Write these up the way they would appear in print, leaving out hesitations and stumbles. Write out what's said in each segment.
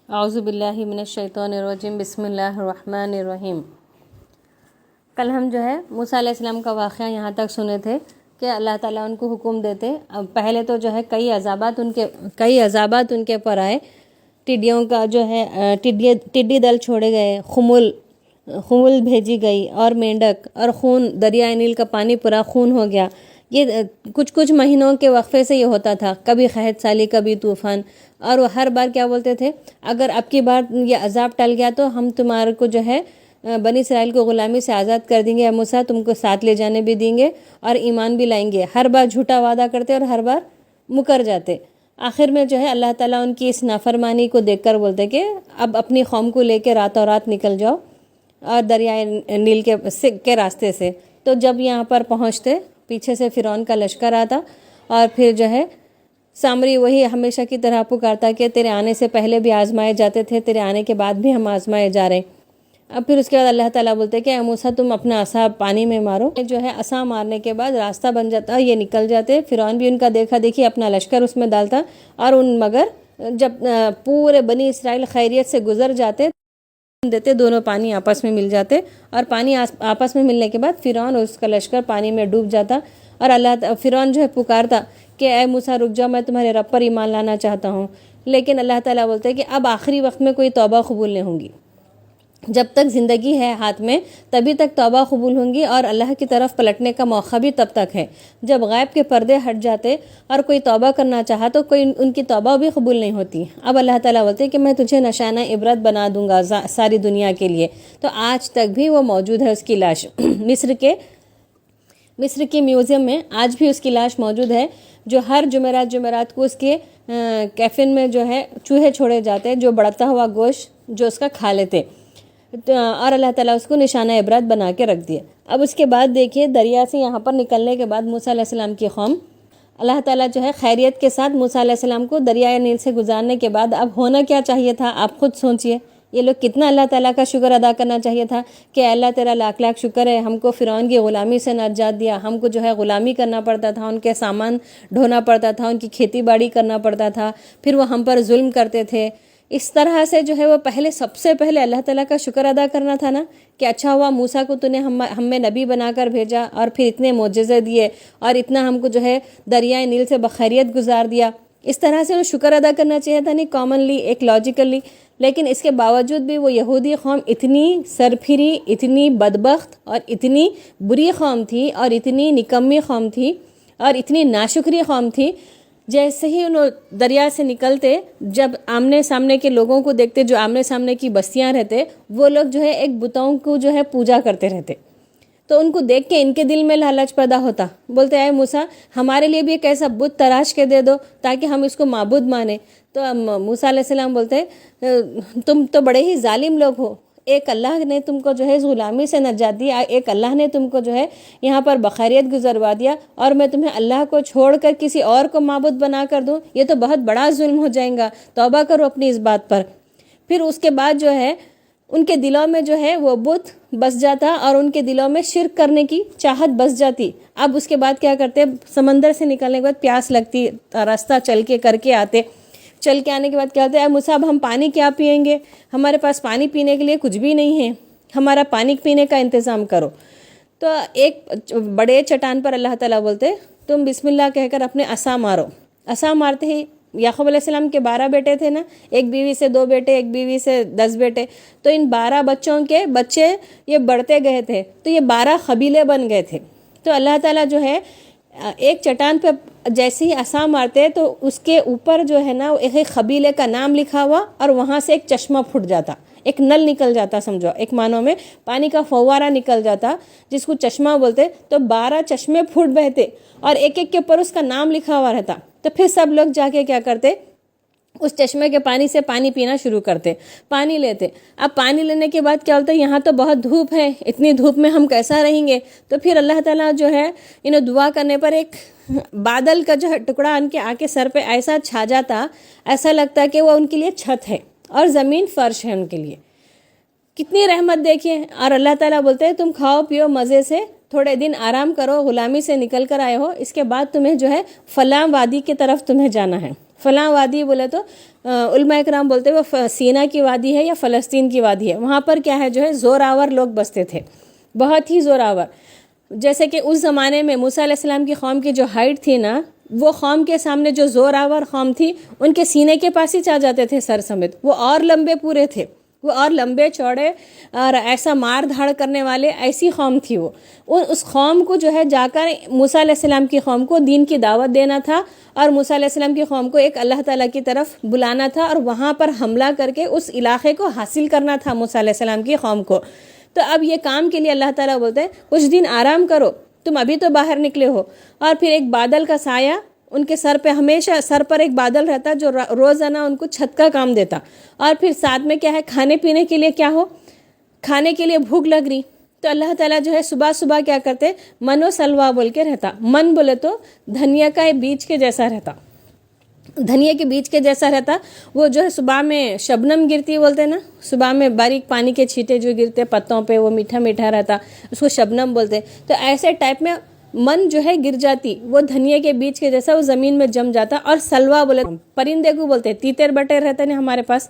اعوذ باللہ من الشیطان الرجیم، بسم اللہ الرحمن الرحیم۔ کل ہم موسیٰ علیہ السلام کا واقعہ یہاں تک سنے تھے کہ اللہ تعالیٰ ان کو حکم دیتے۔ اب پہلے تو کئی عذابات ان کے پر آئے۔ ٹڈیوں کا ٹڈی دل چھوڑے گئے، خمول بھیجی گئی اور مینڈک، اور خون، دریائے نیل کا پانی پورا خون ہو گیا۔ یہ کچھ مہینوں کے وقفے سے یہ ہوتا تھا، کبھی قحط سالی، کبھی طوفان، اور وہ ہر بار کیا بولتے تھے، اگر اب کی بار یہ عذاب ٹل گیا تو ہم تمہارے کو بنی اسرائیل کو غلامی سے آزاد کر دیں گے، موسیٰ تم کو ساتھ لے جانے بھی دیں گے اور ایمان بھی لائیں گے۔ ہر بار جھوٹا وعدہ کرتے اور ہر بار مکر جاتے۔ آخر میں اللہ تعالیٰ ان کی اس نافرمانی کو دیکھ کر بولتے کہ اب اپنی قوم کو لے کے راتوں رات نکل جاؤ اور دریائے نیل کے راستے سے۔ تو جب یہاں پر پہنچتے، پیچھے سے فرعون کا لشکر آتا، اور پھر سامری وہی ہمیشہ کی طرح پکارتا کہ تیرے آنے سے پہلے بھی آزمائے جاتے تھے، تیرے آنے کے بعد بھی ہم آزمائے جا رہے ہیں۔ اب پھر اس کے بعد اللہ تعالیٰ بولتے کہ اے موسیٰ تم اپنا عصا پانی میں مارو۔ عصا مارنے کے بعد راستہ بن جاتا، یہ نکل جاتے۔ فرعون بھی ان کا دیکھا دیکھی اپنا لشکر اس میں ڈالتا، اور مگر جب پورے بنی اسرائیل خیریت سے گزر جاتے دونوں پانی آپس میں مل جاتے، اور پانی آپس میں ملنے کے بعد فرعون اور اس کا لشکر پانی میں ڈوب جاتا، اور فرعون پکارتا کہ اے موسیٰ رک جاؤ، میں تمہارے رب پر ایمان لانا چاہتا ہوں۔ لیکن اللہ تعالیٰ بولتے کہ اب آخری وقت میں کوئی توبہ قبول نہیں ہوں گی، جب تک زندگی ہے ہاتھ میں تبھی تک توبہ قبول ہوں گی، اور اللہ کی طرف پلٹنے کا موقع بھی تب تک ہے۔ جب غیب کے پردے ہٹ جاتے اور کوئی توبہ کرنا چاہا تو کوئی ان کی توبہ بھی قبول نہیں ہوتی۔ اب اللہ تعالیٰ بولتے کہ میں تجھے نشانہ عبرت بنا دوں گا ساری دنیا کے لیے۔ تو آج تک بھی وہ موجود ہے، اس کی لاش مصر کے میوزیم میں آج بھی اس کی لاش موجود ہے، جو ہر جمعرات کو اس کے کیفن میں چوہے چھوڑے جاتے، جو بڑھتا ہوا گوشت جو اس کا کھا لیتے، اور اللہ تعالیٰ اس کو نشانہ عبرت بنا کے رکھ دیا۔ اب اس کے بعد دیکھیے، دریا سے یہاں پر نکلنے کے بعد موسیٰ علیہ السلام کی قوم، اللہ تعالیٰ خیریت کے ساتھ موسیٰ علیہ السلام کو دریائے نیل سے گزارنے کے بعد اب ہونا کیا چاہیے تھا، آپ خود سوچئے۔ یہ لوگ کتنا اللہ تعالیٰ کا شکر ادا کرنا چاہیے تھا کہ اللہ تیرا لاکھ لاکھ شکر ہے، ہم کو فرعون کی غلامی سے نجات دیا۔ ہم کو غلامی کرنا پڑتا تھا، ان کے سامان ڈھونا پڑتا تھا، ان کی کھیتی باڑی کرنا پڑتا تھا، پھر وہ ہم پر ظلم کرتے تھے۔ اس طرح سے وہ سب سے پہلے اللہ تعالیٰ کا شکر ادا کرنا تھا نا، کہ اچھا ہوا موسیٰ کو تو نے ہم میں نبی بنا کر بھیجا، اور پھر اتنے معجزے دیے، اور اتنا ہم کو دریائے نیل سے بخیریت گزار دیا۔ اس طرح سے وہ شکر ادا کرنا چاہیے تھا، نہیں کامنلی، ایک لاجیکلی۔ لیکن اس کے باوجود بھی وہ یہودی قوم اتنی سرپھری، اتنی بدبخت اور اتنی بری قوم تھی، اور اتنی نکمی قوم تھی، اور اتنی ناشکری قوم تھی۔ جیسے ہی انہوں دریا سے نکلتے، جب آمنے سامنے کے لوگوں کو دیکھتے، جو آمنے سامنے کی بستیاں رہتے، وہ لوگ ایک بتوں کو پوجا کرتے رہتے، تو ان کو دیکھ کے ان کے دل میں لالچ پیدا ہوتا۔ بولتے اے موسیٰ ہمارے لیے بھی ایک ایسا بت تراش کے دے دو تاکہ ہم اس کو معبود مانیں۔ تو موسیٰ علیہ السلام بولتے تم تو بڑے ہی ظالم لوگ ہو، ایک اللہ نے تم کو اس غلامی سے نجات دیا، ایک اللہ نے تم کو یہاں پر بخیریت گزروا دیا، اور میں تمہیں اللہ کو چھوڑ کر کسی اور کو معبود بنا کر دوں، یہ تو بہت بڑا ظلم ہو جائے گا، توبہ کرو اپنی اس بات پر۔ پھر اس کے بعد ان کے دلوں میں وہ بت بس جاتا، اور ان کے دلوں میں شرک کرنے کی چاہت بس جاتی۔ اب اس کے بعد کیا کرتے، سمندر سے نکلنے کے بعد پیاس لگتی، راستہ چل کے کر کے آتے، چل کے آنے کے بعد کیا ہوتا ہے، اے موسیٰ اب ہم پانی کیا پئیں گے، ہمارے پاس پانی پینے کے لیے کچھ بھی نہیں ہے، ہمارا پانی پینے کا انتظام کرو۔ تو ایک بڑے چٹان پر اللہ تعالیٰ بولتے تم بسم اللہ کہہ کر اپنے عصا مارو۔ عصا مارتے ہی یعقوب علیہ السلام کے 12 بیٹے تھے نا، ایک بیوی سے 2 بیٹے، ایک بیوی سے 10 بیٹے، تو ان 12 بچوں کے بچے یہ بڑھتے گئے تھے، تو یہ 12 قبیلے بن گئے تھے۔ تو اللہ تعالیٰ ایک چٹان پہ جیسے ہی عصا مارتے تو اس کے اوپر ایک قبیلے کا نام لکھا ہوا، اور وہاں سے ایک چشمہ پھٹ جاتا، ایک نل نکل جاتا، سمجھو ایک معنوں میں پانی کا فوارہ نکل جاتا، جس کو چشمہ بولتے۔ تو 12 چشمے پھٹ بہتے، اور ایک ایک کے اوپر اس کا نام لکھا ہوا رہتا۔ تو پھر سب لوگ جا کے کیا کرتے، اس چشمے کے پانی سے پانی پینا شروع کرتے، پانی لیتے۔ اب پانی لینے کے بعد کیا ہوتا ہے، یہاں تو بہت دھوپ ہے، اتنی دھوپ میں ہم کیسا رہیں گے؟ تو پھر اللہ تعالیٰ انہیں دعا کرنے پر ایک بادل کا ٹکڑا ان کے آ کے سر پہ ایسا چھا جاتا، ایسا لگتا کہ وہ ان کے لیے چھت ہے اور زمین فرش ہے ان کے لیے۔ کتنی رحمت دیکھیے۔ اور اللہ تعالیٰ بولتے ہیں تم کھاؤ پیو مزے سے، تھوڑے دن آرام کرو، غلامی سے نکل کر آئے ہو، اس کے بعد تمہیں فلاں وادی کی طرف تمہیں جانا ہے، فلاں وادی بولے تو علماء کرام بولتے وہ سینا کی وادی ہے یا فلسطین کی وادی ہے. وہاں پر کیا ہے جو ہے زور آور لوگ بستے تھے, بہت ہی زور آور. جیسے کہ اس زمانے میں موسیٰ علیہ السلام کی قوم کی جو ہائٹ تھی نا, وہ قوم کے سامنے جو زور آور قوم تھی ان کے سینے کے پاس ہی چاہ جاتے تھے سر سمیت. وہ اور لمبے پورے تھے, وہ اور لمبے چوڑے اور ایسا مار دھاڑ کرنے والے, ایسی قوم تھی وہ. اس قوم کو جو ہے جا کر موسیٰ علیہ السلام کی قوم کو دین کی دعوت دینا تھا, اور موسیٰ علیہ السلام کی قوم کو ایک اللہ تعالیٰ کی طرف بلانا تھا, اور وہاں پر حملہ کر کے اس علاقے کو حاصل کرنا تھا موسیٰ علیہ السلام کی قوم کو. تو اب یہ کام کے لیے اللہ تعالیٰ بولتے ہیں کچھ دن آرام کرو, تم ابھی تو باہر نکلے ہو. اور پھر ایک بادل کا سایہ ان کے سر پہ, ہمیشہ سر پر ایک بادل رہتا جو روزانہ ان کو چھت کا کام دیتا. اور پھر ساتھ میں کیا ہے, کھانے پینے کے لیے کیا ہو, کھانے کے لیے بھوک لگ رہی, تو اللہ تعالیٰ جو ہے صبح صبح کیا کرتے, من و سلوا بول کے رہتا. من بولے تو دھنیا کا بیج کے جیسا رہتا, دھنیا کے بیج کے جیسا رہتا. وہ جو ہے صبح میں شبنم گرتی بولتے نا, صبح میں باریک پانی کے چھینٹے جو گرتے پتوں پہ, وہ میٹھا میٹھا رہتا, اس کو شبنم بولتے. تو ایسے ٹائپ میں من جو ہے گر جاتی, وہ دھنیا کے بیج کے جیسا وہ زمین میں جم جاتا. اور سلوا بولے پرندے کو بولتے, تیتر بٹیر رہتے نا ہمارے پاس,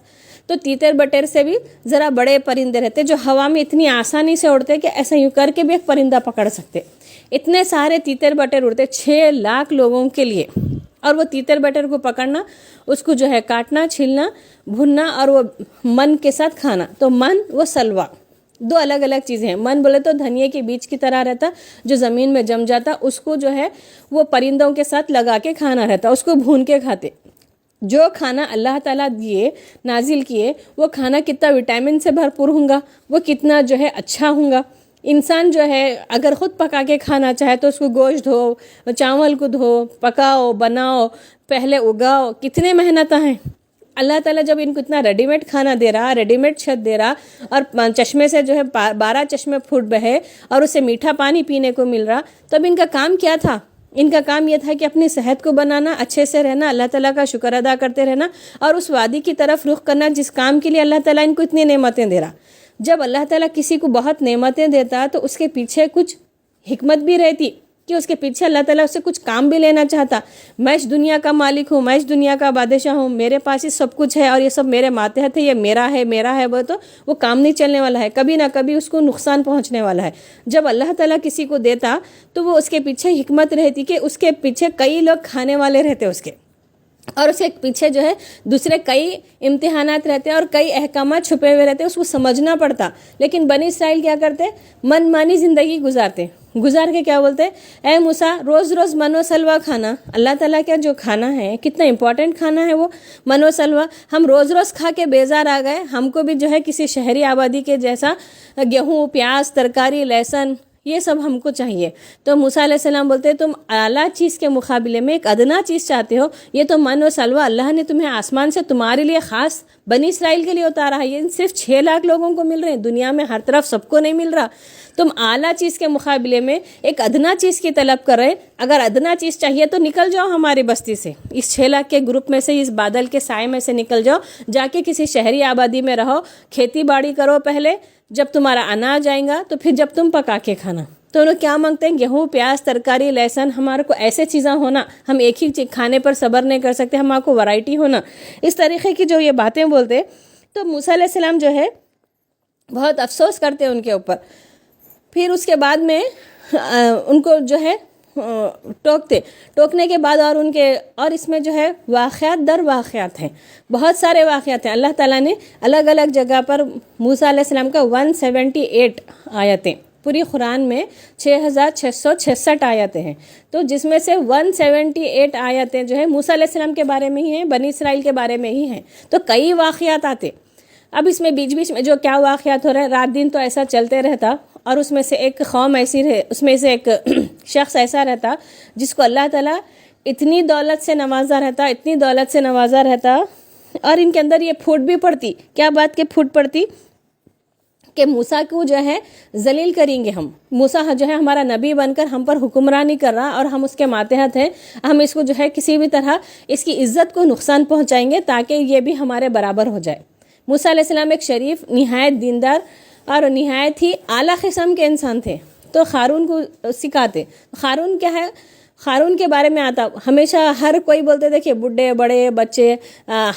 تو تیتر بٹیر سے بھی ذرا بڑے پرندے رہتے جو ہوا میں اتنی آسانی سے اڑتے کہ ایسا یوں کر کے بھی ایک پرندہ پکڑ سکتے. اتنے سارے تیتر بٹیر اڑتے 6 لاکھ لوگوں کے لیے. اور وہ تیتر بٹیر کو پکڑنا, اس کو جو ہے کاٹنا, چھیلنا, بھننا, اور وہ من کے ساتھ کھانا. تو من وہ سلوا, دو الگ الگ چیزیں ہیں. من بولے تو دھنیا کے بیج کی طرح رہتا جو زمین میں جم جاتا, اس کو جو ہے وہ پرندوں کے ساتھ لگا کے کھانا رہتا, اس کو بھون کے کھاتے. جو کھانا اللہ تعالیٰ دیے نازل کیے, وہ کھانا کتنا وٹامن سے بھرپور ہوں گا, وہ کتنا جو ہے اچھا ہوں گا. انسان جو ہے اگر خود پکا کے کھانا چاہے تو اس کو گوشت دھو, چاول کو دھو, پکاؤ, بناؤ, پہلے اگاؤ, کتنے محنت ہیں. اللہ تعالیٰ جب ان کو اتنا ریڈی میڈ کھانا دے رہا, ریڈی میڈ چھت دے رہا, اور چشمے سے جو ہے 12 چشمے پھوٹ بہے, اور اسے میٹھا پانی پینے کو مل رہا, تب ان کا کام کیا تھا؟ ان کا کام یہ تھا کہ اپنی صحت کو بنانا, اچھے سے رہنا, اللہ تعالیٰ کا شکر ادا کرتے رہنا, اور اس وادی کی طرف رخ کرنا جس کام کے لیے اللہ تعالیٰ ان کو اتنی نعمتیں دے رہا. جب اللہ تعالیٰ کسی کو بہت نعمتیں دیتا تو اس کے پیچھے کچھ حکمت بھی رہتی, کہ اس کے پیچھے اللہ تعالیٰ اس سے کچھ کام بھی لینا چاہتا. میں اس دنیا کا مالک ہوں, میں اس دنیا کا بادشاہ ہوں, میرے پاس ہی سب کچھ ہے, اور یہ سب میرے ماتحت ہے, یہ میرا ہے میرا ہے, وہ تو وہ کام نہیں چلنے والا ہے, کبھی نہ کبھی اس کو نقصان پہنچنے والا ہے. جب اللہ تعالیٰ کسی کو دیتا تو وہ اس کے پیچھے حکمت رہتی, کہ اس کے پیچھے کئی لوگ کھانے والے رہتے اس کے, اور اس کے پیچھے جو ہے دوسرے کئی امتحانات رہتے اور کئی احکامات چھپے ہوئے رہتے, اس کو سمجھنا پڑتا. لیکن بنی اسرائیل کیا کرتے, من مانی زندگی گزارتے, گزار کے کیا بولتے, اے موسیٰ روز روز من و سلوا کھانا, اللہ تعالیٰ کا جو کھانا ہے کتنا امپورٹنٹ کھانا ہے وہ من و سلوا, ہم روز روز کھا کے بیزار آ گئے, ہم کو بھی جو ہے کسی شہری آبادی کے جیسا گیہوں, پیاز, ترکاری, لہسن, یہ سب ہم کو چاہیے. تو موسیٰ علیہ السلام بولتے تم اعلیٰ چیز کے مقابلے میں ایک ادنا چیز چاہتے ہو, یہ تو من و سلوا اللہ نے تمہیں آسمان سے تمہارے لیے خاص بنی اسرائیل کے لیے اتارا ہے. یہ صرف 6 لاکھ لوگوں کو مل رہے ہیں, دنیا میں ہر طرف سب کو نہیں مل رہا. تم اعلیٰ چیز کے مقابلے میں ایک ادنا چیز کی طلب کر رہے. اگر ادنا چیز چاہیے تو نکل جاؤ ہماری بستی سے, اس 6 لاکھ کے گروپ میں سے, اس بادل کے سائے میں سے نکل جاؤ, جا کے کسی شہری آبادی میں رہو, کھیتی باڑی کرو پہلے, جب تمہارا اناج آئے گا تو پھر جب تم پکا کے کھانا. تو انہوں کیا مانگتے ہیں, گیہوں, پیاز, ترکاری, لہسن, ہمارے کو ایسے چیزیں ہونا, ہم ایک ہی چیز کھانے پر صبر نہیں کر سکتے, ہمارے کو ورائٹی ہونا, اس طریقے کی جو یہ باتیں بولتے. تو موسیٰ علیہ السلام جو ہے بہت افسوس کرتے ان کے اوپر. پھر اس کے بعد میں ان کو جو ہے ٹوکنے کے بعد, اور ان کے, اور اس میں جو ہے واقعات در واقعات ہیں, بہت سارے واقعات ہیں. اللہ تعالیٰ نے الگ الگ جگہ پر موسیٰ علیہ السلام کا 178 آیتیں, پوری قرآن میں 6666 آیتیں ہیں, تو جس میں سے 178 آیتیں جو ہے موسیٰ علیہ السلام کے بارے میں ہی ہیں, بنی اسرائیل کے بارے میں ہی ہیں. تو کئی واقعات آتے. اب اس میں بیچ بیچ میں جو کیا واقعات ہو رہے ہیں, رات دن تو ایسا چلتے رہتا, اور اس میں سے ایک قوم ایسی رہے, اس میں سے ایک شخص ایسا رہتا جس کو اللہ تعالیٰ اتنی دولت سے نوازا رہتا, اتنی دولت سے نوازا رہتا, اور ان کے اندر یہ پھوٹ بھی پڑتی. کیا بات کے پھوٹ پڑتی کہ موسیٰ کو جو ہے ذلیل کریں گے ہم, موسیٰ جو ہے ہمارا نبی بن کر ہم پر حکمرانی کر رہا, اور ہم اس کے ماتحت ہیں, ہم اس کو جو ہے کسی بھی طرح اس کی عزت کو نقصان پہنچائیں گے تاکہ یہ بھی ہمارے برابر ہو جائے. موسیٰ علیہ السلام ایک شریف, نہایت دیندار اور نہایت ہی اعلیٰ قسم کے انسان تھے. تو ہارون کو سکھاتے. ہارون کیا ہے, قارون کے بارے میں آتا ہمیشہ ہر کوئی بولتے تھے کہ بڈھے بڑے بچے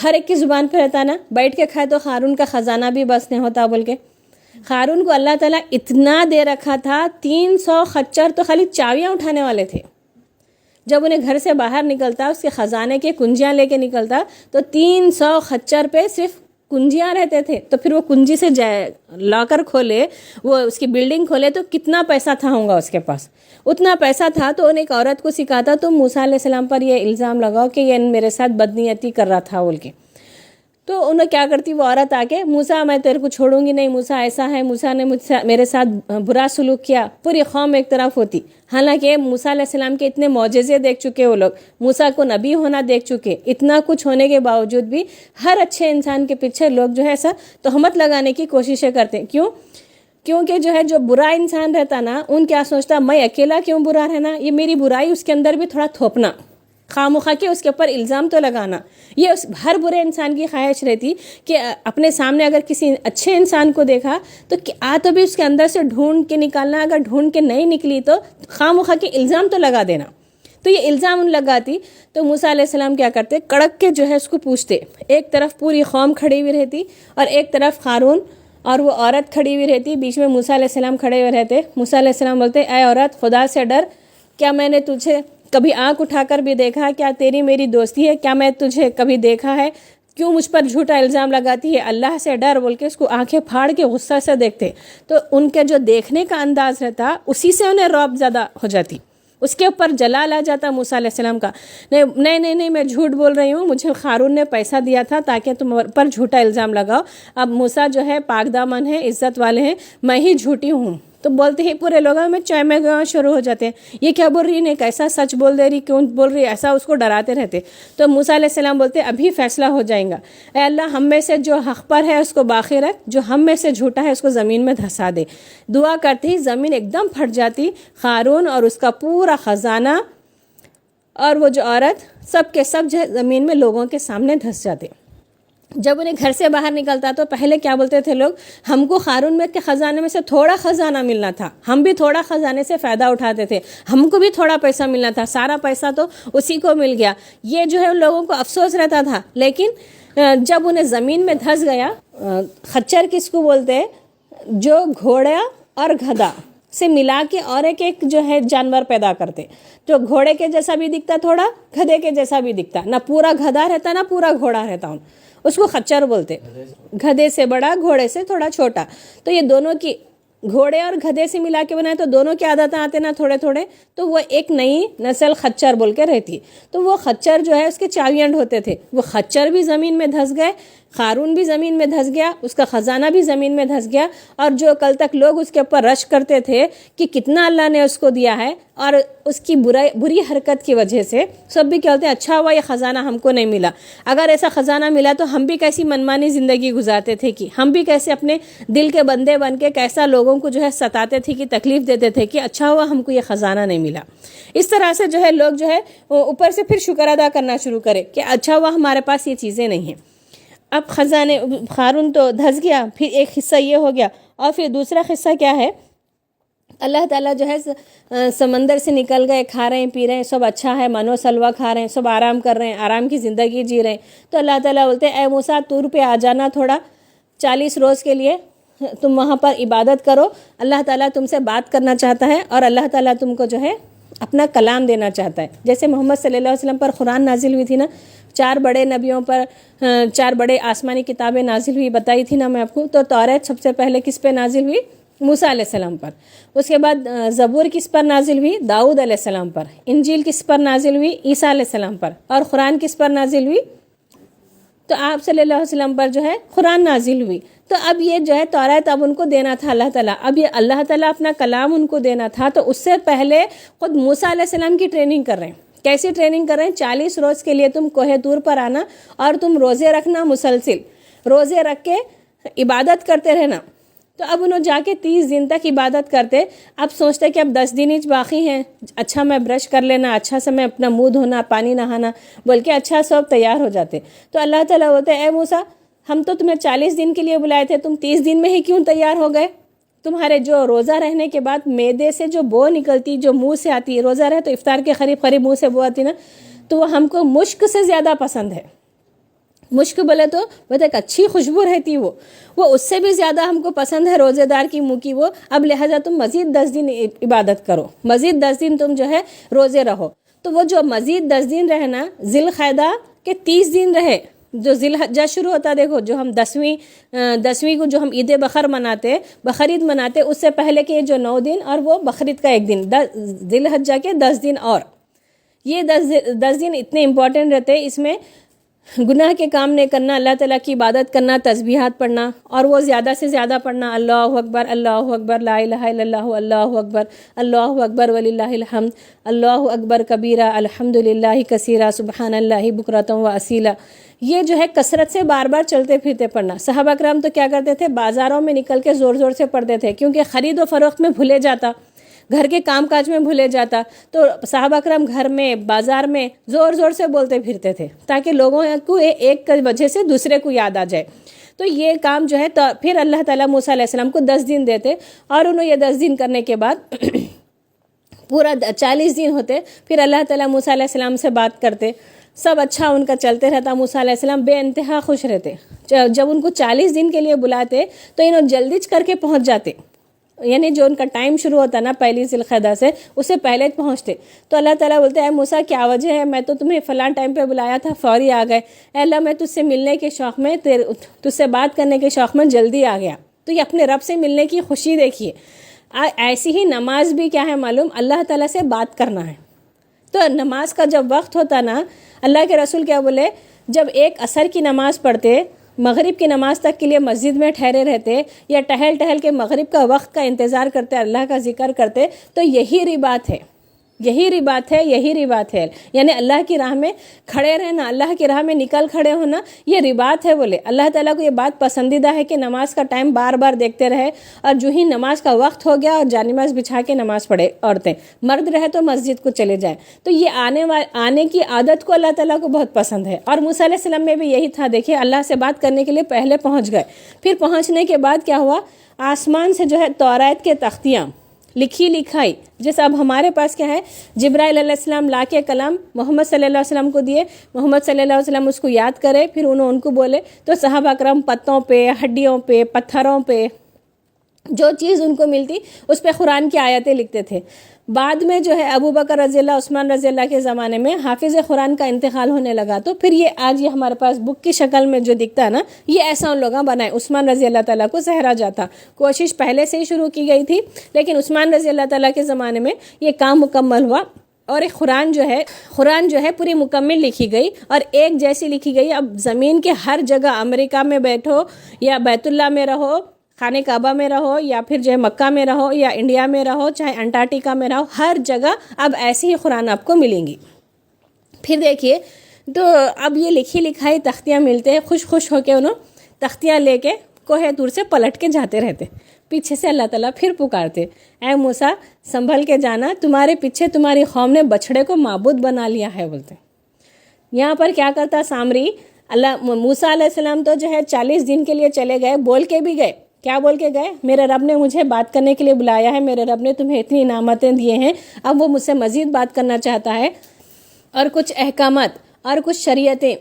ہر ایک کی زبان پہ رہتا نا بیٹھ کے کھائے تو قارون کا خزانہ بھی بس نہیں ہوتا بول کے. قارون کو اللہ تعالیٰ اتنا دے رکھا تھا, 300 خچر تو خالی چاویاں اٹھانے والے تھے. جب انہیں گھر سے باہر نکلتا اس کے خزانے کے کنجیاں لے کے نکلتا تو 300 خچر پہ صرف کنجیاں رہتے تھے. تو پھر وہ کنجی سے لاکر کھولے, وہ اس کی بلڈنگ کھولے تو کتنا پیسہ تھا ہوگا اس کے پاس. اتنا پیسہ تھا تو انہیں ایک عورت کو سکھاتا تو موسیٰ علیہ السلام پر یہ الزام لگاؤ کہ یہ میرے ساتھ بدنیتی کر رہا تھا بول کے. تو انہیں کیا کرتی وہ عورت آ کے, موسیٰ میں تیرے کو چھوڑوں گی نہیں, موسیٰ ایسا ہے, موسیٰ نے میرے ساتھ برا سلوک کیا. پوری قوم ایک طرف ہوتی, حالانکہ موسیٰ علیہ السلام کے اتنے معجزے دیکھ چکے وہ لوگ, موسیٰ کو نبی ہونا دیکھ چکے, اتنا کچھ ہونے کے باوجود بھی ہر اچھے انسان کے پیچھے لوگ جو ہے ایسا تہمت لگانے کی کوششیں کرتے ہیں. کیونکہ جو ہے جو برا انسان رہتا نا ان کیا سوچتا میں اکیلا کیوں برا رہنا, یہ میری برائی اس کے اندر بھی تھوڑا تھوپنا, خامخواہ کے اس کے اوپر الزام تو لگانا. یہ ہر برے انسان کی خواہش رہتی کہ اپنے سامنے اگر کسی اچھے انسان کو دیکھا تو تو بھی اس کے اندر سے ڈھونڈ کے نکالنا, اگر ڈھونڈ کے نہیں نکلی تو خامخواہ کے الزام تو لگا دینا. تو یہ الزام لگاتی تو موسیٰ علیہ السلام کیا کرتے, کڑک کے جو ہے اس کو پوچھتے. ایک طرف پوری قوم کھڑی ہوئی رہتی اور ایک طرف قارون اور وہ عورت کھڑی ہوئی رہتی, بیچ میں موسیٰ علیہ السلام کھڑے ہوئے رہتے. موسیٰ علیہ السلام بولتے اے عورت خدا سے ڈر, کیا میں نے تجھے کبھی آنکھ اٹھا کر بھی دیکھا, کیا تیری میری دوستی ہے, کیا میں تجھے کبھی دیکھا ہے, کیوں مجھ پر جھوٹا الزام لگاتی ہے, اللہ سے ڈر بول کے اس کو آنکھیں پھاڑ کے غصہ سے دیکھتے. تو ان کے جو دیکھنے کا انداز رہتا اسی سے انہیں رعب زیادہ ہو جاتی, اس کے اوپر جلال آ جاتا موسیٰ علیہ السلام کا. نہیں میں جھوٹ بول رہی ہوں, مجھے قارون نے پیسہ دیا تھا تاکہ تم پر جھوٹا الزام لگاؤ. اب موسیٰ جو ہے پاک دامن ہے, عزت والے ہیں, میں ہی جھوٹی ہوں. تو بولتے ہی پورے لوگوں میں چوئے میں گاؤں شروع ہو جاتے ہیں, یہ کیا بول رہی ہے, کیسا سچ بول دے رہی, کیوں بول رہی, ایسا اس کو ڈراتے رہتے. تو موسیٰ علیہ السلام بولتے ابھی فیصلہ ہو جائیں گا, اے اللہ ہم میں سے جو حق پر ہے اس کو باقی رکھ, جو ہم میں سے جھوٹا ہے اس کو زمین میں دھسا دے. دعا کرتے ہی زمین ایک دم پھٹ جاتی, قارون اور اس کا پورا خزانہ اور وہ جو عورت سب کے سب جو ہے زمین میں لوگوں کے سامنے دھس جاتے. جب انہیں گھر سے باہر نکلتا تو پہلے کیا بولتے تھے لوگ, ہم کو قارون میں کے خزانے میں سے تھوڑا خزانہ ملنا تھا, ہم بھی تھوڑا خزانے سے فائدہ اٹھاتے تھے, ہم کو بھی تھوڑا پیسہ ملنا تھا, سارا پیسہ تو اسی کو مل گیا. یہ جو ہے ان لوگوں کو افسوس رہتا تھا. لیکن جب انہیں زمین میں دھس گیا, خچر کس کو بولتے ہیں, جو گھوڑا اور گدھا سے ملا کے اور ایک جو ہے جانور پیدا کرتے, جو گھوڑے کے جیسا بھی دکھتا تھوڑا, گدھے کے جیسا بھی دکھتا, نہ پورا گدھا رہتا نہ پورا گھوڑا رہتا, اس کو خچر بولتے. گدھے سے بڑا, گھوڑے سے تھوڑا چھوٹا. تو یہ دونوں کی گھوڑے اور گدھے سے ملا کے بنائے تو دونوں کی عادتیں آتے نا تھوڑے تھوڑے, تو وہ ایک نئی نسل خچر بول کے رہتی. تو وہ خچر جو ہے اس کے چاوینڈ ہوتے تھے, وہ خچر بھی زمین میں دھس گئے, قارون بھی زمین میں دھس گیا, اس کا خزانہ بھی زمین میں دھس گیا. اور جو کل تک لوگ اس کے اوپر رش کرتے تھے کہ کتنا اللہ نے اس کو دیا ہے, اور اس کی بری حرکت کی وجہ سے سب بھی کہتے ہیں اچھا ہوا یہ خزانہ ہم کو نہیں ملا, اگر ایسا خزانہ ملا تو ہم بھی کیسی منمانی زندگی گزارتے تھے, کہ ہم بھی کیسے اپنے دل کے بندے بن کے کیسا لوگوں کو جو ہے ستاتے تھے, کہ تکلیف دیتے تھے, کہ اچھا ہوا ہم کو یہ خزانہ نہیں ملا. اس طرح سے جو ہے لوگ جو ہے اوپر سے پھر شکر ادا کرنا شروع کرے کہ اچھا ہوا ہمارے پاس یہ چیزیں نہیں ہیں. اب خزانے قارون تو دھس گیا, پھر ایک حصہ یہ ہو گیا, اور پھر دوسرا قصہ کیا ہے, اللہ تعالیٰ جو ہے سمندر سے نکل گئے, کھا رہے ہیں پی رہے ہیں, سب اچھا ہے, منو سلوا کھا رہے ہیں, سب آرام کر رہے ہیں, آرام کی زندگی جی رہے ہیں. تو اللہ تعالیٰ بولتے اے موسیٰ طور پہ آ جانا تھوڑا, 40 روز کے لیے تم وہاں پر عبادت کرو, اللہ تعالیٰ تم سے بات کرنا چاہتا ہے, اور اللہ تعالیٰ تم کو جو ہے اپنا کلام دینا چاہتا ہے. جیسے محمد صلی اللہ علیہ وسلم پر قرآن نازل ہوئی تھی نا, 4 بڑے نبیوں پر 4 بڑے آسمانی کتابیں نازل ہوئی بتائی تھی نا میں آپ کو. تو توریت سب سے پہلے کس پہ نازل ہوئی, موسیٰ علیہ السلام پر. اس کے بعد زبور کس پر نازل ہوئی, داؤد علیہ السلام پر. انجیل کس پر نازل ہوئی, عیسیٰ علیہ السلام پر. اور قرآن کس پر نازل ہوئی, تو آپ صلی اللہ علیہ وسلم پر جو ہے قرآن نازل ہوئی. تو اب یہ جو ہے توریت اب ان کو دینا تھا اللہ تعالیٰ, اب یہ اللہ تعالیٰ اپنا کلام ان کو دینا تھا. تو اس سے پہلے خود موسیٰ علیہ السلام کی ٹریننگ کر رہے ہیں. کیسی ٹریننگ کر رہے ہیں, 40 روز کے لیے تم کوہ طور پر آنا, اور تم روزے رکھنا, مسلسل روزے رکھ کے عبادت کرتے رہنا. تو اب انہوں جا کے 30 دن تک عبادت کرتے. اب سوچتے کہ اب 10 دن ہی باقی ہیں, اچھا میں برش کر لینا, اچھا سے میں اپنا منہ دھونا, پانی نہانا, بول کے اچھا سب تیار ہو جاتے. تو اللہ تعالیٰ بولتے اے موسیٰ ہم تو تمہیں 40 دن کے لیے بلائے تھے, تم 30 دن میں ہی کیوں تیار ہو گئے, تمہارے جو روزہ رہنے کے بعد معدے سے جو بو نکلتی، جو منہ سے آتی ہے، روزہ رہے تو افطار کے قریب قریب منہ سے بو آتی نا، تو وہ ہم کو مشک سے زیادہ پسند ہے. مشک بولے تو بہت ایک اچھی خوشبو رہتی، وہ اس سے بھی زیادہ ہم کو پسند ہے روزے دار کی منہ کی وہ. اب لہٰذا تم مزید 10 دن عبادت کرو، مزید 10 دن تم جو ہے روزے رہو. تو وہ جو مزید 10 دن رہے نا، ذی القعدہ کے 30 دن رہے، جو ذی الحجہ شروع ہوتا، دیکھو جو ہم 10ویں کو جو ہم عید بقر مناتے، بقرعید مناتے، اس سے پہلے کے جو 9 دن اور وہ بقرعید کا 1 دن، ذی الحجہ کے 10 دن. اور یہ 10 دن اتنے امپورٹنٹ رہتے، اس میں گناہ کے کام نہیں کرنا، اللہ تعالیٰ کی عبادت کرنا، تسبیحات پڑھنا، اور وہ زیادہ سے زیادہ پڑھنا، اللہ اکبر اللہ اکبر لا الہ الا اللہ اللہ اکبر وللہ الحمد، اللہ اکبر کبیرہ الحمدللہ کثیرہ سبحان اللہ بکرۃ و اصیلا. یہ جو ہے کثرت سے بار بار چلتے پھرتے پڑھنا. صحابہ کرام تو کیا کرتے تھے، بازاروں میں نکل کے زور زور سے پڑھتے تھے، کیونکہ خرید و فروخت میں بھولے جاتا، گھر کے کام کاج میں بھولے جاتا، تو صحابہ کرام گھر میں بازار میں زور زور سے بولتے پھرتے تھے، تاکہ لوگوں کو ایک وجہ سے دوسرے کو یاد آ جائے. تو یہ کام جو ہے، تو پھر اللہ تعالیٰ موسیٰ علیہ السلام کو 10 دن دیتے، اور انہوں یہ 10 دن کرنے کے بعد پورا 40 دن ہوتے. پھر اللہ تعالیٰ موسیٰ علیہ السلام سے بات کرتے، سب اچھا ان کا چلتے رہتا. موسیٰ علیہ السلام بے انتہا خوش رہتے. جب ان کو 40 دن کے لیے بلاتے تو انہوں جلدی کر کے پہنچ جاتے، یعنی جو ان کا ٹائم شروع ہوتا نا پہلی ذی القعدہ سے، اس سے پہلے پہنچتے. تو اللہ تعالیٰ بولتے اے موسیٰ کیا وجہ ہے، میں تو تمہیں فلاں ٹائم پہ بلایا تھا، فوری آ گئے. اے اللہ میں تجھ سے ملنے کے شوق میں، تجھ سے بات کرنے کے شوق میں جلدی آ گیا. تو یہ اپنے رب سے ملنے کی خوشی دیکھیے. ایسی ہی نماز بھی کیا ہے معلوم، اللہ تعالیٰ سے بات کرنا ہے. تو نماز کا جب وقت ہوتا نا، اللہ کے رسول کیا بولے، جب ایک عصر کی نماز پڑھتے، مغرب کی نماز تک کے لیے مسجد میں ٹھہرے رہتے، یا ٹہل کے مغرب کا وقت کا انتظار کرتے، اللہ کا ذکر کرتے، تو یہی رباط ہے، یعنی اللہ کی راہ میں کھڑے رہنا، اللہ کی راہ میں نکل کھڑے ہونا، یہ رباط ہے. بولے اللہ تعالیٰ کو یہ بات پسندیدہ ہے کہ نماز کا ٹائم بار بار دیکھتے رہے، اور جو ہی نماز کا وقت ہو گیا اور جانماز بچھا کے نماز پڑھے. عورتیں مرد رہے تو مسجد کو چلے جائیں. تو یہ آنے کی عادت کو اللہ تعالیٰ کو بہت پسند ہے. اور موسیٰ علیہ السلام میں بھی یہی تھا. دیکھیے اللہ سے بات کرنے کے لیے پہلے پہنچ گئے. پھر پہنچنے کے بعد کیا ہوا، آسمان سے جو ہے توریت کے تختیاں لکھائی، جیسے اب ہمارے پاس کیا ہے، جبرائیل علیہ السلام لا کے کلام محمد صلی اللہ علیہ وسلم کو دیے، محمد صلی اللہ علیہ وسلم اس کو یاد کرے، پھر ان کو بولے. تو صحابہ کرام پتوں پہ، ہڈیوں پہ، پتھروں پہ جو چیز ان کو ملتی اس پہ قرآن کی آیتیں لکھتے تھے. بعد میں جو ہے ابو بکر رضی اللہ، عثمان رضی اللہ کے زمانے میں حافظ قرآن کا انتقال ہونے لگا، تو پھر یہ آج یہ ہمارے پاس بک کی شکل میں جو دکھتا ہے نا، یہ ایسا ان لوگوں بنائے. عثمان رضی اللہ تعالیٰ کو سہرا جاتا. کوشش پہلے سے ہی شروع کی گئی تھی، لیکن عثمان رضی اللہ تعالیٰ کے زمانے میں یہ کام مکمل ہوا، اور ایک قرآن جو ہے پوری مکمل لکھی گئی اور ایک جیسی لکھی گئی. اب زمین کے ہر جگہ، امریکہ میں بیٹھو یا بیت اللہ میں رہو، خانہ کعبہ میں رہو، یا پھر جو ہے مکہ میں رہو، یا انڈیا میں رہو، چاہے انٹارکٹیکا میں رہو، ہر جگہ اب ایسی ہی قرآن آپ کو ملیں گی. پھر دیکھیے، تو اب یہ لکھی لکھائی تختیاں ملتے ہیں، خوش ہو کے انہوں تختیاں لے کے کوہ طور سے پلٹ کے جاتے رہتے. پیچھے سے اللہ تعالیٰ پھر پکارتے، اے موسیٰ سنبھل کے جانا، تمہارے پیچھے تمہاری قوم نے بچھڑے کو معبود بنا لیا ہے. بولتے یہاں پر کیا کرتا سامری، موسیٰ علیہ السلام تو جو ہے 40 دن کے لیے چلے گئے، بول کے بھی گئے. کیا بول کے گئے، میرے رب نے مجھے بات کرنے کے لیے بلایا ہے، میرے رب نے تمہیں اتنی انعامتیں دیے ہیں، اب وہ مجھ سے مزید بات کرنا چاہتا ہے، اور کچھ احکامات اور کچھ شریعتیں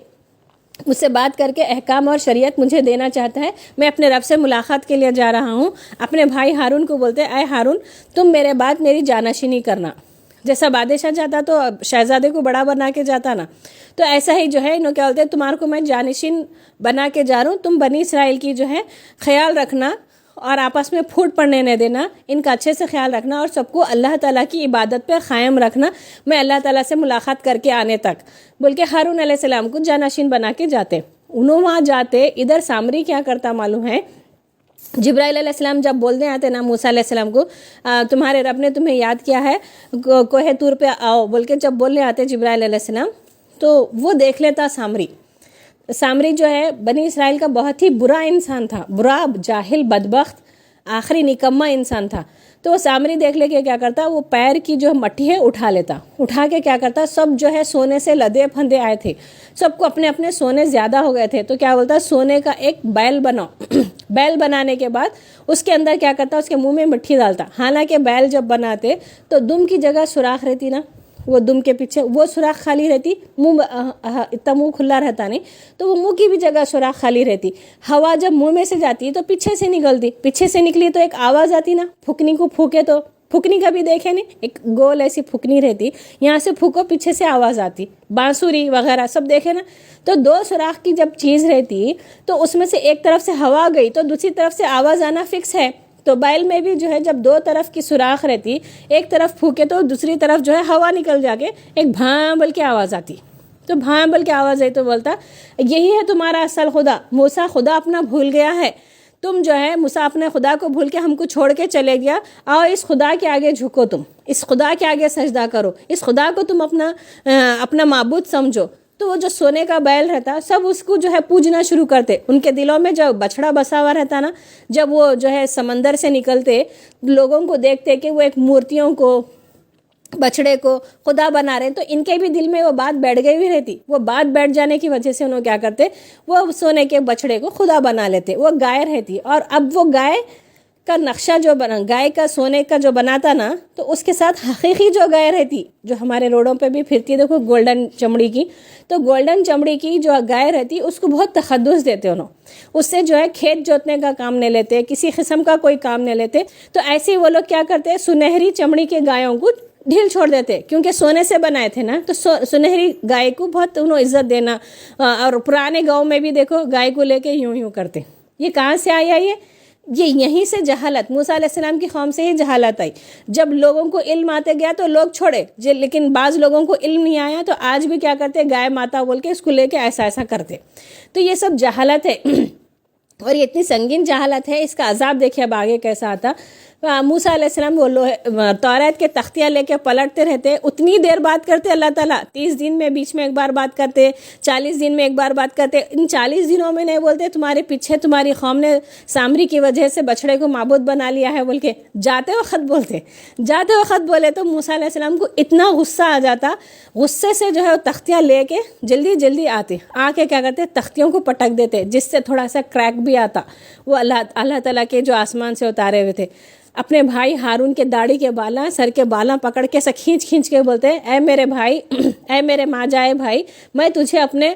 مجھ سے بات کر کے احکام اور شریعت مجھے دینا چاہتا ہے. میں اپنے رب سے ملاقات کے لیے جا رہا ہوں. اپنے بھائی ہارون کو بولتے، اے ہارون تم میرے بعد میری جانشینی کرنا. جیسا بادشاہ جاتا تو شہزادے کو بڑا بنا کے جاتا نا، تو ایسا ہی جو ہے انہوں کیا بولتے، تمہارے کو میں جانشین بنا کے جا رہا ہوں، تم بنی اسرائیل کی جو ہے خیال رکھنا، اور آپس میں پھوٹ پڑنے نہیں دینا، ان کا اچھے سے خیال رکھنا، اور سب کو اللہ تعالیٰ کی عبادت پہ قائم رکھنا، میں اللہ تعالیٰ سے ملاقات کر کے آنے تک. بول کے ہارون علیہ السلام کو جانشین بنا کے جاتے. انہوں وہاں جاتے. ادھر سامری کیا کرتا معلوم ہے، جبرائیل علیہ السلام جب بولنے آتے نا موسیٰ علیہ السلام کو، تمہارے رب نے تمہیں یاد کیا ہے، کوہ طور پہ آؤ بول کے جب بولنے آتے جبرائیل علیہ السلام، تو وہ دیکھ لیتا سامری جو ہے بنی اسرائیل کا بہت ہی برا انسان تھا، برا، جاہل، بدبخت، آخری نکمہ انسان تھا. تو وہ سامری دیکھ لے کے کیا کرتا، وہ پیر کی جو مٹی ہے اٹھا لیتا، اٹھا کے کیا کرتا، سب جو ہے سونے سے لدے پھندے آئے تھے، سب کو اپنے اپنے سونے زیادہ ہو گئے تھے، تو کیا بولتا، سونے کا ایک بیل بناؤ، بیل بنانے کے بعد اس کے اندر کیا کرتا، اس کے منہ میں مٹھی ڈالتا. حالانکہ بیل جب بناتے تو دم کی جگہ سوراخ رہتی نا، وہ دم کے پیچھے وہ سوراخ خالی رہتی، منہ اتنا منہ کھلا رہتا نہیں، تو وہ منہ کی بھی جگہ سوراخ خالی رہتی. ہوا جب منہ میں سے جاتی ہے تو پیچھے سے نکلتی، پیچھے سے نکلی تو ایک آواز آتی نا، پھکنی کو پھونکے تو، پھکنی کا بھی دیکھے نہیں، ایک گول ایسی پھکنی رہتی، یہاں سے پھونکو پیچھے سے آواز آتی، بانسری وغیرہ سب دیکھے نا. تو دو سوراخ کی جب چیز رہتی تو اس میں سے ایک طرف سے ہوا گئی تو دوسری طرف سے آواز آنا فکس ہے. تو بیل میں بھی جو ہے جب دو طرف کی سوراخ رہتی، ایک طرف پھونکے تو دوسری طرف جو ہے ہوا نکل جا کے ایک بھاں بل کے آواز آتی. تو بھاں بل کے آواز آئی تو بولتا یہی ہے تمہارا اصل خدا موسیٰ، خدا اپنا بھول گیا ہے، تم جو ہے موسیٰ اپنے خدا کو بھول کے ہم کو چھوڑ کے چلے گیا، آؤ اس خدا کے آگے جھکو، تم اس خدا کے آگے سجدہ کرو، اس خدا کو تم اپنا معبود سمجھو. تو وہ جو سونے کا بیل رہتا سب اس کو جو ہے پوجنا شروع کرتے. ان کے دلوں میں جب بچڑا بسا ہوا رہتا نا، جب وہ جو ہے سمندر سے نکلتے لوگوں کو دیکھتے کہ وہ ایک مورتیوں کو، بچڑے کو خدا بنا رہے ہیں، تو ان کے بھی دل میں وہ بات بیٹھ گئی بھی رہتی. وہ بات بیٹھ جانے کی وجہ سے انہوں کیا کرتے، وہ سونے کے بچڑے کو خدا بنا لیتے. وہ گائے رہتی، اور اب وہ گائے کا نقشہ جو بنا، گائے کا سونے کا جو بناتا نا، تو اس کے ساتھ حقیقی جو گائے رہتی جو ہمارے روڈوں پہ بھی پھرتی، دیکھو گولڈن چمڑی کی، تو گولڈن چمڑی کی جو گائے رہتی اس کو بہت تقدس دیتے انہوں. اس سے جو ہے کھیت جوتنے کا کام نہیں لیتے، کسی قسم کا کوئی کام نہیں لیتے. تو ایسے وہ لوگ کیا کرتے، سنہری چمڑی کے گایوں کو ڈھیل چھوڑ دیتے، کیونکہ سونے سے بنائے تھے نا. تو سنہری گائے کو بہت انہوں عزت دینا. اور پرانے گاؤں میں بھی دیکھو گائے کو لے کے یوں کرتے. یہ کہاں سے آیا، یہ یہیں سے جہالت، موسیٰ علیہ السلام کی قوم سے ہی جہالت آئی. جب لوگوں کو علم آتے گیا تو لوگ چھوڑے، لیکن بعض لوگوں کو علم نہیں آیا تو آج بھی کیا کرتے، گائے ماتا بول کے اس کو لے کے ایسا کرتے. تو یہ سب جہالت ہے. اور یہ اتنی سنگین جہالت ہے، اس کا عذاب دیکھیں اب آگے کیسا آتا. موسیٰ علیہ السلام وہ توریت کے تختیاں لے کے پلٹتے رہتے، اتنی دیر بات کرتے اللہ تعالیٰ، 30 دن میں بیچ میں ایک بار بات کرتے، 40 دن میں ایک بار بات کرتے. ان 40 دنوں میں نہیں بولتے تمہارے پیچھے تمہاری قوم نے سامری کی وجہ سے بچڑے کو معبود بنا لیا ہے بول کے. جاتے وقت بولے تو موسیٰ علیہ السلام کو اتنا غصہ آ جاتا، غصے سے جو ہے وہ تختیاں لے کے جلدی آتے، آ کے کیا کرتے، تختیوں کو پٹک دیتے، جس سے تھوڑا سا کریک بھی آتا. وہ اللہ تعالیٰ کے جو آسمان سے اتارے ہوئے تھے. اپنے بھائی ہارون کے داڑھی کے بالا، سر کے بالا پکڑ کے سے کھینچ کے بولتے اے میرے بھائی، اے میرے ماں جائے بھائی، میں تجھے اپنے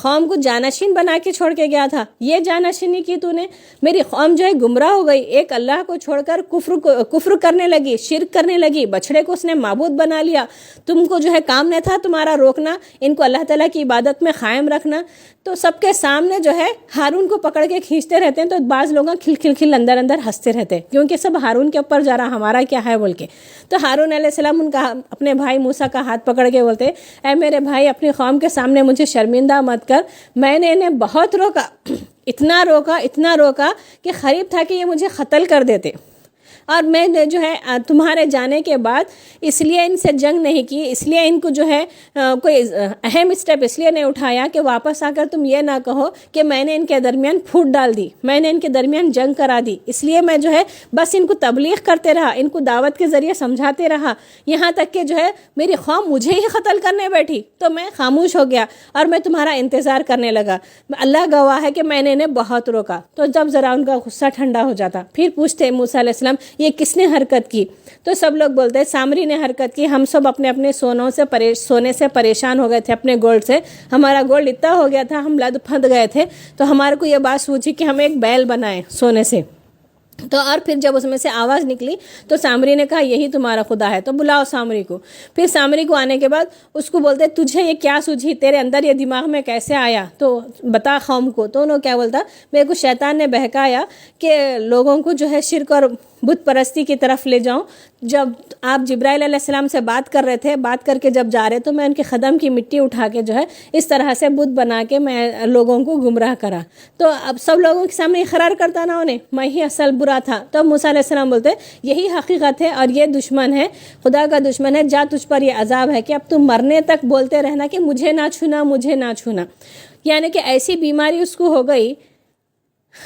قوم کو جانشین بنا کے چھوڑ کے گیا تھا، یہ جانشینی کی تو نے، میری قوم جو ہے گمراہ ہو گئی، ایک اللہ کو چھوڑ کر کفر کرنے لگی، شرک کرنے لگی، بچڑے کو اس نے معبود بنا لیا. تم کو جو ہے کام نہیں تھا تمہارا روکنا، ان کو اللہ تعالیٰ کی عبادت میں قائم رکھنا. تو سب کے سامنے جو ہے ہارون کو پکڑ کے کھینچتے رہتے ہیں. تو بعض لوگ کھل اندر ہنستے رہتے ہیں، کیونکہ سب ہارون کے اوپر جا رہا، ہمارا کیا ہے بول کے. تو ہارون علیہ السلام ان کا اپنے بھائی موسیٰ کا ہاتھ پکڑ کے بولتے اے میرے بھائی، اپنی قوم کے سامنے مجھے شرمندہ مت کر. میں نے انہیں بہت روکا، اتنا روکا کہ قریب تھا کہ یہ مجھے قتل کر دیتے. اور میں نے جو ہے تمہارے جانے کے بعد اس لیے ان سے جنگ نہیں کی، اس لیے ان کو جو ہے کوئی اہم اسٹیپ اس لیے نہیں اٹھایا کہ واپس آ کر تم یہ نہ کہو کہ میں نے ان کے درمیان پھوٹ ڈال دی، میں نے ان کے درمیان جنگ کرا دی. اس لیے میں جو ہے بس ان کو تبلیغ کرتے رہا، ان کو دعوت کے ذریعے سمجھاتے رہا، یہاں تک کہ جو ہے میری قوم مجھے ہی قتل کرنے بیٹھی تو میں خاموش ہو گیا اور میں تمہارا انتظار کرنے لگا. اللہ گواہ ہے کہ میں نے انہیں بہت روکا. تو جب ذرا ان کا غصہ ٹھنڈا ہو جاتا، پھر پوچھتے موسیٰ علیہ السلام یہ کس نے حرکت کی؟ تو سب لوگ بولتے ہیں سامری نے حرکت کی. ہم سب اپنے سونے سے پریشان ہو گئے تھے، اپنے گولڈ سے، ہمارا گولڈ اتنا ہو گیا تھا، ہم لد پھند گئے تھے. تو ہمارے کو یہ بات سوچی کہ ہم ایک بیل بنائیں سونے سے. تو اور پھر جب اس میں سے آواز نکلی تو سامری نے کہا یہی تمہارا خدا ہے، تو بلاؤ سامری کو. پھر سامری کو آنے کے بعد اس کو بولتے تجھے یہ کیا سوجھی، تیرے اندر یہ دماغ میں کیسے آیا، تو بتا قوم کو. تو انہوں کیا بولتا، میرے کو شیطان نے بہکایا کہ لوگوں کو جو ہے شرک اور بت پرستی کی طرف لے جاؤں. جب آپ جبرائیل علیہ السلام سے بات کر رہے تھے، بات کر کے جب جا رہے تو میں ان کے قدم کی مٹی اٹھا کے جو ہے اس طرح سے بت بنا کے میں لوگوں کو گمراہ کرا. تو اب سب لوگوں کے سامنے اقرار کرتا نا انہیں میں ہی اصل برا تھا. تو موسیٰ علیہ السلام بولتے یہی حقیقت ہے اور یہ دشمن ہے، خدا کا دشمن ہے. جا تجھ پر یہ عذاب ہے کہ اب تم مرنے تک بولتے رہنا کہ مجھے نہ چھونا، مجھے نہ چھونا. یعنی کہ ایسی بیماری اس کو ہو گئی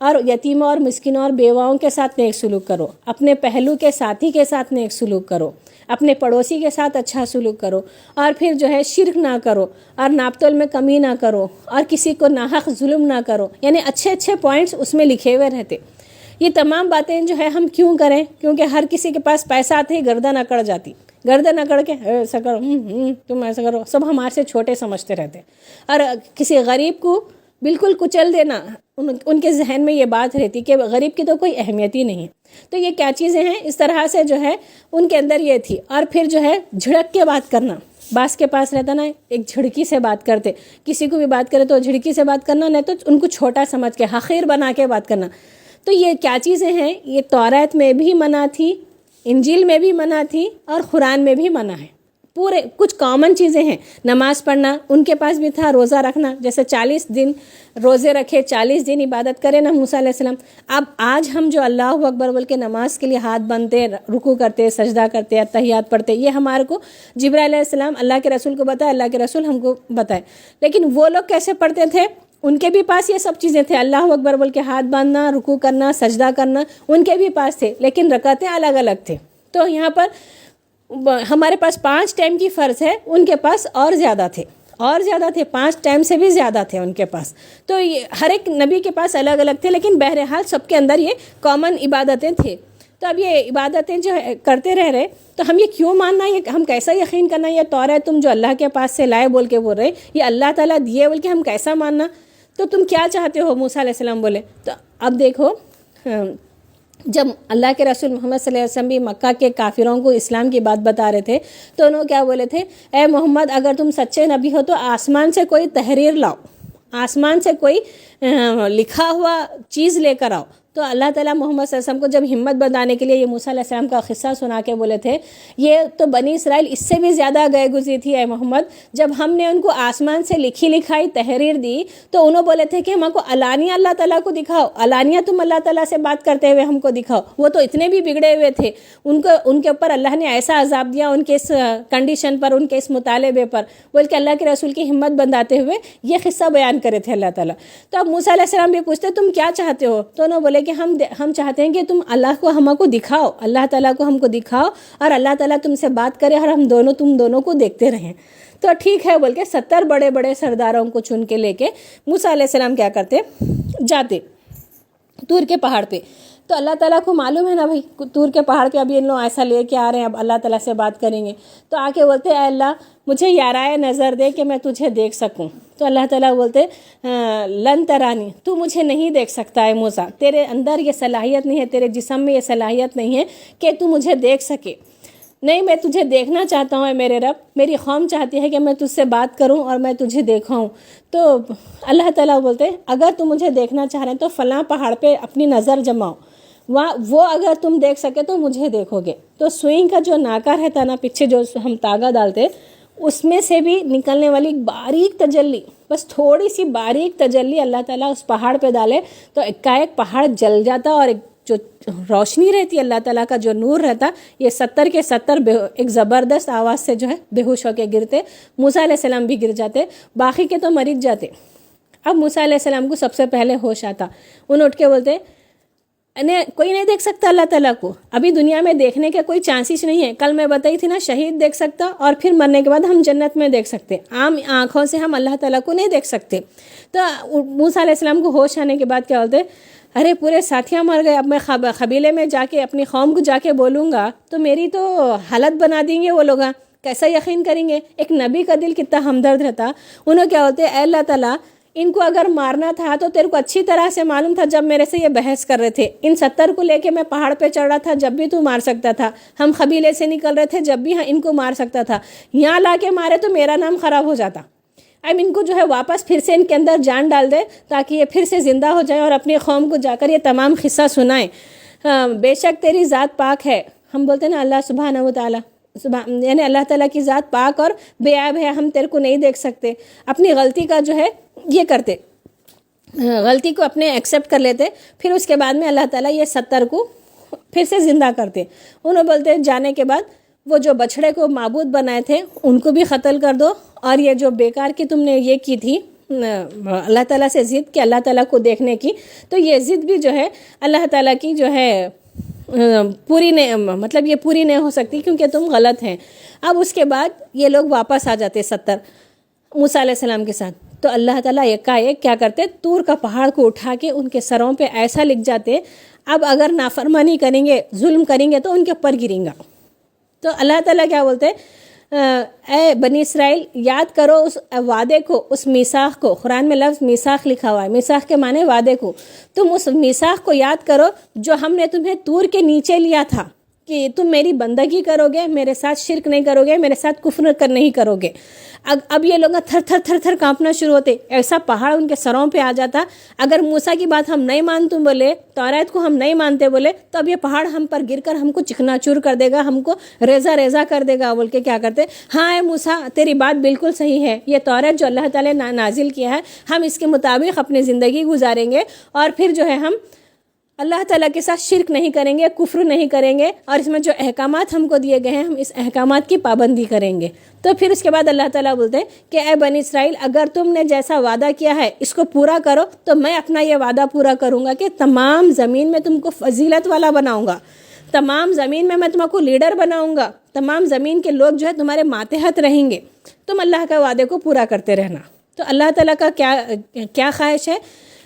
اور یتیموں اور مسکینوں اور بیواؤں کے ساتھ نیک سلوک کرو، اپنے پہلو کے ساتھی کے ساتھ نیک سلوک کرو، اپنے پڑوسی کے ساتھ اچھا سلوک کرو، اور پھر جو ہے شرک نہ کرو، اور ناپ تول میں کمی نہ کرو، اور کسی کو ناحق ظلم نہ کرو. یعنی اچھے اچھے پوائنٹس اس میں لکھے ہوئے رہتے. یہ تمام باتیں جو ہے ہم کیوں کریں؟ کیونکہ ہر کسی کے پاس پیسہ آتے ہی گردن اکڑ جاتی، گردن اکڑ کے ایسا کرو، تم ایسا کرو، سب ہمارے سے چھوٹے سمجھتے رہتے. اور کسی غریب کو بالکل کچل دینا، ان کے ذہن میں یہ بات رہتی کہ غریب کی تو کوئی اہمیت ہی نہیں. تو یہ کیا چیزیں ہیں؟ اس طرح سے جو ہے ان کے اندر یہ تھی. اور پھر جو ہے جھڑک کے بات کرنا. بعض کے پاس رہتا نا ایک جھڑکی سے بات کرتے، کسی کو بھی بات کرے تو جھڑکی سے بات کرنا، نہیں تو ان کو چھوٹا سمجھ کے حقیر بنا کے بات کرنا. تو یہ کیا چیزیں ہیں؟ یہ تورات میں بھی منع تھی، انجیل میں بھی منع تھی، اور قرآن میں بھی منع ہے. پورے کچھ کامن چیزیں ہیں. نماز پڑھنا ان کے پاس بھی تھا، روزہ رکھنا، جیسے 40 دن روزے رکھے، 40 دن عبادت کرے نا موسیٰ علیہ السلام. اب آج ہم جو اللہ اکبر بول کے نماز کے لیے ہاتھ بندتے، رکوع کرتے، سجدہ کرتے، اتحیات پڑھتے، یہ ہمارے کو جبرائیل علیہ السلام اللہ کے رسول کو بتائے، اللہ کے رسول ہم کو بتائے. لیکن وہ لوگ کیسے پڑھتے تھے؟ ان کے بھی پاس یہ سب چیزیں تھے، اللہ اکبر بول کے ہاتھ باندھنا، رکوع کرنا، سجدہ کرنا، ان کے بھی پاس تھے، لیکن رکعتیں الگ الگ تھے. تو یہاں پر ہمارے پاس 5 ٹائم کی فرض ہے، ان کے پاس اور زیادہ تھے، 5 ٹائم سے بھی زیادہ تھے ان کے پاس. تو یہ ہر ایک نبی کے پاس الگ الگ تھے، لیکن بہرحال سب کے اندر یہ کامن عبادتیں تھے. تو اب یہ عبادتیں جو کرتے رہے تو ہم یہ کیوں ماننا، یہ ہم کیسا یقین کرنا، یہ تورات تم جو اللہ کے پاس سے لائے بول کے بول رہے، یہ اللہ تعالیٰ دیے بول کے ہم کیسا ماننا؟ تو تم کیا چاہتے ہو؟ موسیٰ علیہ السلام بولے. تو اب دیکھو، جب اللہ کے رسول محمد صلی اللہ علیہ وسلم بھی مکہ کے کافروں کو اسلام کی بات بتا رہے تھے تو انہوں کیا بولے تھے؟ اے محمد، اگر تم سچے نبی ہو تو آسمان سے کوئی تحریر لاؤ، آسمان سے کوئی لکھا ہوا چیز لے کر آؤ. تو اللہ تعالیٰ محمد صلی اللہ علیہ وسلم کو جب ہمت بندانے کے لیے یہ موسیٰ علیہ السلام کا قصہ سنا کے بولے تھے، یہ تو بنی اسرائیل اس سے بھی زیادہ گئے گزری تھی اے محمد. جب ہم نے ان کو آسمان سے لکھی لکھائی تحریر دی تو انہوں بولے تھے کہ ہم کو علانیہ اللہ تعالیٰ کو دکھاؤ، علانیہ تم اللہ تعالیٰ سے بات کرتے ہوئے ہم کو دکھاؤ. وہ تو اتنے بھی بگڑے ہوئے تھے، ان کے اوپر اللہ نے ایسا عذاب دیا، ان کے اس کنڈیشن پر، ان کے اس مطالبے پر، بول کے اللہ کے رسول کی ہمت بنداتے ہوئے یہ قصہ بیان کرے تھے اللہ تعالیٰ. تو اب موسیٰ علیہ السلام بھی پوچھتے تم کیا چاہتے ہو؟ تو انہوں بولے کہ ہم چاہتے ہیں کہ تم اللہ کو ہم کو دکھاؤ، اللہ تعالیٰ کو ہم کو دکھاؤ، اور اللہ تعالیٰ تم سے بات کرے اور تم دونوں کو دیکھتے رہیں. تو ٹھیک ہے بول کے 70 بڑے بڑے سرداروں کو چن کے لے کے موسیٰ علیہ السلام کیا کرتے؟ جاتے طور کے پہاڑ پہ. تو اللہ تعالیٰ کو معلوم ہے نا بھائی طور کے پہاڑ پہ ابھی ان لوگ ایسا لے کے آ رہے ہیں، اب اللہ تعالیٰ سے بات کریں گے. تو آ کے بولتے اے اللہ مجھے یارائے نظر دے کہ میں تجھے دیکھ سکوں. تو اللہ تعالیٰ بولتے لن ترانی، تو مجھے نہیں دیکھ سکتا ہے موسیٰ، تیرے اندر یہ صلاحیت نہیں ہے، تیرے جسم میں یہ صلاحیت نہیں ہے کہ تو مجھے دیکھ سکے. نہیں، میں تجھے دیکھنا چاہتا ہوں اے میرے رب، میری قوم چاہتی ہے کہ میں تجھ سے بات کروں اور میں تجھے دیکھاؤں. تو اللہ تعالیٰ بولتے اگر تم مجھے دیکھنا چاہ رہے ہیں تو فلاں پہاڑ پہ اپنی نظر جماؤ، وہ اگر تم دیکھ سکے تو مجھے دیکھو گے. تو سوئنگ کا جو ناکا رہتا نا پیچھے جو ہم تاگا ڈالتے، اس میں سے بھی نکلنے والی باریک تجلی، بس تھوڑی سی باریک تجلی اللہ تعالیٰ اس پہاڑ پہ ڈالے تو ایک پہاڑ جل جاتا، اور جو روشنی رہتی اللہ تعالیٰ کا جو نور رہتا، یہ 70 کے 70 ایک زبردست آواز سے جو ہے بے ہوش ہو کے گرتے. موسیٰ علیہ السلام بھی گر جاتے، باقی کے تو مر جاتے. اب موسیٰ علیہ السلام کو سب سے پہلے ہوش آتا. انہوں اٹھ کے بولتے کوئی نہیں دیکھ سکتا اللہ تعالیٰ کو، ابھی دنیا میں دیکھنے کے کوئی چانسز نہیں ہے. کل میں بتائی تھی نا، شہید دیکھ سکتا اور پھر مرنے کے بعد ہم جنت میں دیکھ سکتے، عام آنکھوں سے ہم اللہ تعالیٰ کو نہیں دیکھ سکتے. تو موسیٰ علیہ السلام کو ہوش آنے کے بعد کیا بولتے؟ ارے پورے ساتھیاں مر گئے، اب میں قبیلے میں جا کے اپنی قوم کو جا کے بولوں گا تو میری تو حالت بنا دیں گے وہ لوگ، کیسا یقین کریں گے؟ ایک نبی کا دل کتنا ہمدرد رہتا. انہوں کیا بولتے؟ اے اللہ تعالیٰ، ان کو اگر مارنا تھا تو تیرے کو اچھی طرح سے معلوم تھا جب میرے سے یہ بحث کر رہے تھے. ان 70 کو لے کے میں پہاڑ پہ چڑھ رہا تھا جب بھی تو مار سکتا تھا، ہم قبیلے سے نکل رہے تھے جب بھی ان کو مار سکتا تھا. یہاں لا کے مارے تو میرا نام خراب ہو جاتا. اب ان کو جو ہے واپس پھر سے ان کے اندر جان ڈال دے تاکہ یہ پھر سے زندہ ہو جائیں اور اپنی قوم کو جا کر یہ تمام قصہ سنائیں. بے شک تیری ذات پاک ہے. ہم بولتے ہیں نا اللہ سبحانہ و تعالیٰ، یعنی اللہ تعالیٰ کی ذات پاک اور بے عیب ہے، ہم تیرے کو نہیں دیکھ سکتے. اپنی غلطی کا جو ہے یہ کرتے، غلطی کو اپنے ایکسیپٹ کر لیتے. پھر اس کے بعد میں اللہ تعالیٰ یہ 70 کو پھر سے زندہ کرتے. انہوں بولتے جانے کے بعد وہ جو بچھڑے کو معبود بنائے تھے ان کو بھی قتل کر دو، اور یہ جو بیکار کی تم نے یہ کی تھی اللہ تعالیٰ سے ضد کہ اللہ تعالیٰ کو دیکھنے کی، تو یہ ضد بھی جو ہے اللہ تعالیٰ کی جو ہے پوری نہیں، مطلب یہ پوری نہیں ہو سکتی کیونکہ تم غلط ہیں۔ اب اس کے بعد یہ لوگ واپس آ جاتے 70 موسیٰ علیہ السلام کے ساتھ، تو اللہ تعالیٰ ایک کیا کرتے، طور کا پہاڑ کو اٹھا کے ان کے سروں پہ ایسا لکھ جاتے، اب اگر نافرمانی کریں گے، ظلم کریں گے تو ان کے اوپر گریں گا۔ تو اللہ تعالیٰ کیا بولتے، اے بنی اسرائیل یاد کرو اس وعدے کو، اس میثاق کو۔ قرآن میں لفظ میثاق لکھا ہوا ہے، میثاق کے معنی وعدے کو۔ تم اس میثاق کو یاد کرو جو ہم نے تمہیں طور کے نیچے لیا تھا کہ تم میری بندگی کرو گے، میرے ساتھ شرک نہیں کرو گے، میرے ساتھ کفر نہیں کرو گے۔ اب یہ لوگ تھر تھر کانپنا شروع ہوتے، ایسا پہاڑ ان کے سروں پہ آ جاتا۔ اگر موسیٰ کی بات ہم نہیں مانتے بولے، توریت کو ہم نہیں مانتے بولے، تو اب یہ پہاڑ ہم پر گر کر ہم کو چکنا چور کر دے گا، ہم کو ریزہ کر دے گا بول کے کیا کرتے، ہاں اے موسیٰ تیری بات بالکل صحیح ہے، یہ توریت جو اللہ تعالیٰ نے نازل کیا ہے ہم اس کے مطابق اپنی زندگی گزاریں گے، اور پھر جو ہے ہم اللہ تعالیٰ کے ساتھ شرک نہیں کریں گے، کفر نہیں کریں گے، اور اس میں جو احکامات ہم کو دیے گئے ہیں ہم اس احکامات کی پابندی کریں گے۔ تو پھر اس کے بعد اللہ تعالیٰ بولتے ہیں کہ اے بنی اسرائیل اگر تم نے جیسا وعدہ کیا ہے اس کو پورا کرو، تو میں اپنا یہ وعدہ پورا کروں گا کہ تمام زمین میں تم کو فضیلت والا بناؤں گا، تمام زمین میں تم کو لیڈر بناؤں گا، تمام زمین کے لوگ جو ہے تمہارے ماتحت رہیں گے، تم اللہ کے وعدے کو پورا کرتے رہنا۔ تو اللہ تعالیٰ کا کیا خواہش ہے،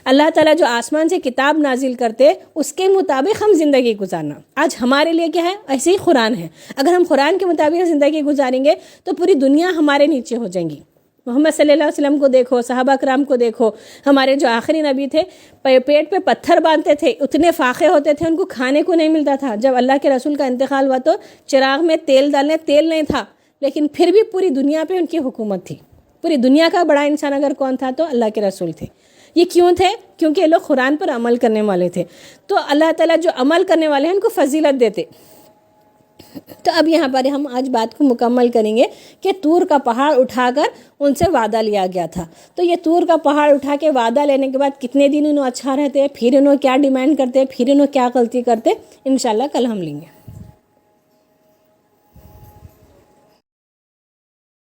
اللہ تعالیٰ جو آسمان سے کتاب نازل کرتے اس کے مطابق ہم زندگی گزارنا۔ آج ہمارے لیے کیا ہے، ایسے ہی قرآن ہے، اگر ہم قرآن کے مطابق زندگی گزاریں گے تو پوری دنیا ہمارے نیچے ہو جائیں گی۔ محمد صلی اللہ علیہ وسلم کو دیکھو، صحابہ کرام کو دیکھو، ہمارے جو آخری نبی تھے پیٹ پہ پتھر باندھتے تھے، اتنے فاقے ہوتے تھے، ان کو کھانے کو نہیں ملتا تھا۔ جب اللہ کے رسول کا انتقال ہوا تو چراغ میں تیل ڈالنے تیل نہیں تھا، لیکن پھر بھی پوری دنیا پہ ان کی حکومت تھی۔ پوری دنیا کا بڑا انسان اگر کون تھا تو اللہ کے رسول تھے۔ یہ کیوں تھے؟ کیونکہ یہ لوگ قرآن پر عمل کرنے والے تھے، تو اللہ تعالیٰ جو عمل کرنے والے ہیں ان کو فضیلت دیتے۔ تو اب یہاں پر ہم آج بات کو مکمل کریں گے کہ طور کا پہاڑ اٹھا کر ان سے وعدہ لیا گیا تھا۔ تو یہ طور کا پہاڑ اٹھا کے وعدہ لینے کے بعد کتنے دن انہوں اچھا رہتے، پھر انہوں کیا ڈیمانڈ کرتے، پھر انہوں کیا غلطی کرتے، انشاءاللہ کل ہم لیں گے۔